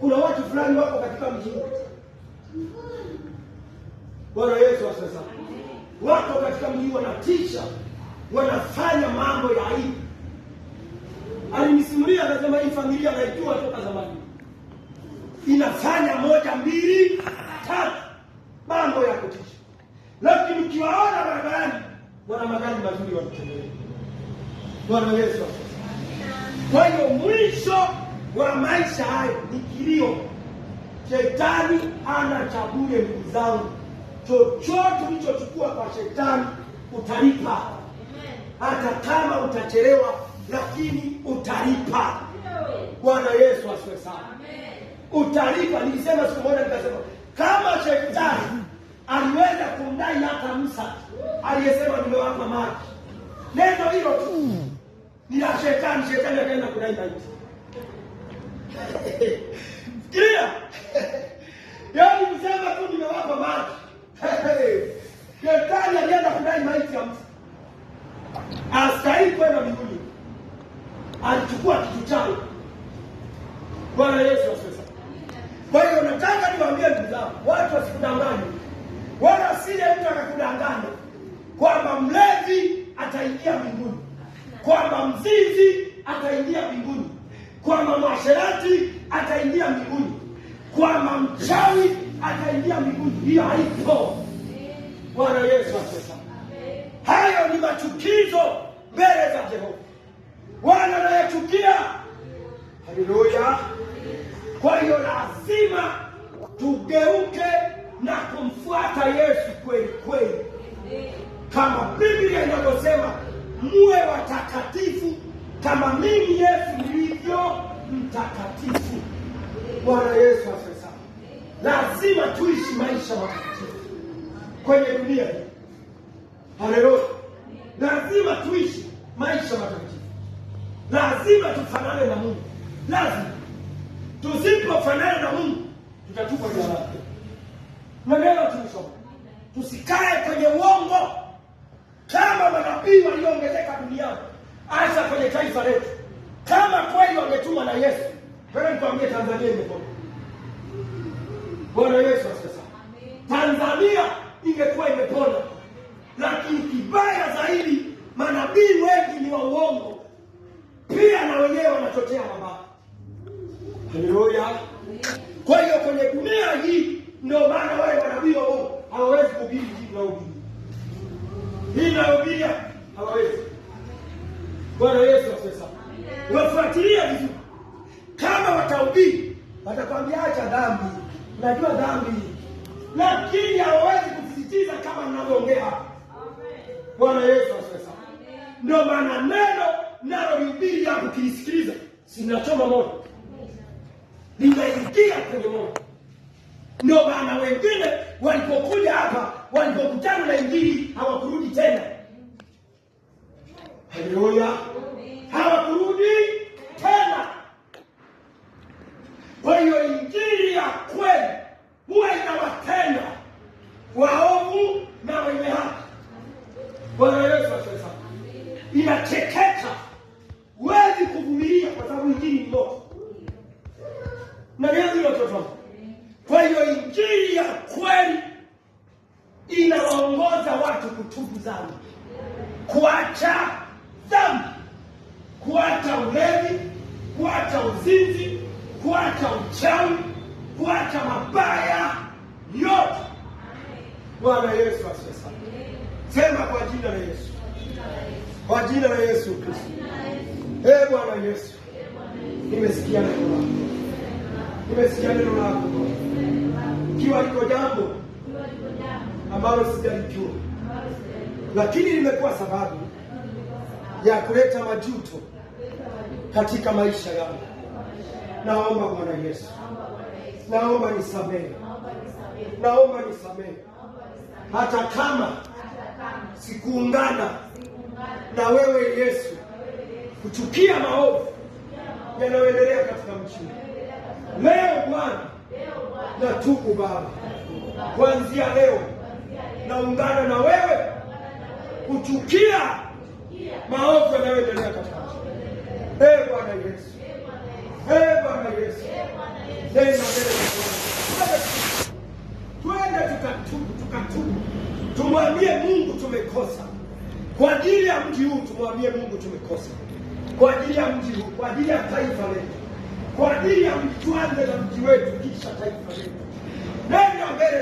kuna watu fulani wako katika mji. Bwana Yesu asifiwe. Wako katika mji wanatisha, wanafanya mambo ya aibu. Alinisimulia akasema hii familia naijua toka zamani. Inafanya 1, 2, 3 mambo ya kutisha. Lakini ukiwaona barabarani wana magari mazuri wanatembea. Bwana Yesu asifiwe. Kwa hiyo mwisho wa maisha hayo ni kilio. Shetani ana chaguo, ndugu zangu. Chochote ulichochukua kwa shetani utalipa. Hata kama utachelewa, lakini utalipa. Bwana Yesu asifiwe sana. Utalipa. Nilisema siku moja nikasema kama shetani aliweza kumdai hata Musa aliyesema nimewapa maji. Neno hilo tu ni la shetani. Shetani akaenda kudai maji. Fikiria. Yaani msema tu nimewapa maji. Shetani alienda kudai maji ya Musa. Astahili kwenda mbinguni. Alichukua kitu chake. Bwana Yesu asifiwe. Kwa hiyo nataka niwaambie ndugu zangu, watu wasikudanganye. Wala sije mtu akakudanganya kwamba mlevi ataingia mbinguni, kwamba mzinzi ataingia mbinguni, kwamba mwasherati ataingia mbinguni, kwamba mchawi ataingia mbinguni. Hiyo haipo. Bwana Yesu asifiwe. Hayo ni machukizo mbele za Jehova. Bwana anayachukia. Haleluya. Kwa hiyo lazima tugeuke na kumfuata Yesu kweli kweli. Kama Biblia inavyosema, muwe watakatifu kama mimi Yesu nilivyo mtakatifu. Bwana Yesu asifiwe. Lazima tuishi maisha matakatifu kwenye dunia hii. Haleluya. Lazima tuishi maisha matakatifu. Lazima tufanane na Mungu. Lazima. Tusipofanana na Mungu tutatupa jalala. Na leo tunasoma, tusikae kwenye uongo kama manabii walioongezeka duniani, hasa kwenye taifa letu. Kama kweli wametumwa na Yesu, wewe nikwambie Tanzania imepona. Bwana Yesu asifiwe. Tanzania ingekuwa imepona. Lakini kibaya zaidi, manabii wengi ni wa uongo. Pia na wenyewe wanachochea mabaya. Haleluya. Kwa hiyo kwenye dunia hii ndio maana wale manabii wa uongo hawawezi kuhubiri jibu la ubiri. Hii na ubiri hawawezi. Bwana Yesu asifiwe. Wafuatilia vizuri. Kama watahubiri, watakwambia acha dhambi. Unajua dhambi. Lakini hawawezi kusisitiza kama ninavyoongea hapa. Bwana Yesu asifiwe. Ndio maana neno nalo lihubiri hapo kilisikiliza, sinachoma moto. Linaingia kwenye moto. Ndio maana wengine walipokuja hapa, walipokutana na Injili hawakurudi tena. Haleluya. Hawakurudi tena. Kwa hiyo Injili ya kweli huwa inawatenda waovu na wenye haki. Bwana Yesu asifiwe. Inacheketa. Huwezi kuvumilia kwa sababu Injili ni moto. Na leo hilo toto. Kwa hiyo Injili ya kweli inawaongoza watu kutubu dhambi, kuacha dhambi, kuacha ulevi, kuacha uzinzi, kuacha uchawi, kuacha mabaya yote. Bwana Yesu asifiwe. Sema kwa jina la Yesu. Kwa jina la Yesu Kristo. Bwana Yesu. Nimesikia neno lako. Nimesikia neno lako. Ikiwa liko jambo ambalo sijalijua, lakini limekuwa sababu ya kuleta majuto katika maisha yangu, naomba Bwana Yesu, naomba nisamehe, naomba nisamehe. Hata kama sikuungana na wewe Yesu kuchukia maovu yanayoendelea katika mchi. Leo Bwana natubu Baba, kuanzia leo naungana na wewe kuchukia maovu yanayoendelea katika mchi. Bwana Yesu, Bwana Yesu, Nenda mbele za Bwana. Twende tukatubu. Tumwambie Mungu tumekosa. Kwa ajili ya mji huu tumwambie Mungu tumekosa. Kwa ajili ya mji huu, kwa ajili ya taifa letu. Kwa ajili ya tuanze na mji wetu kisha taifa letu.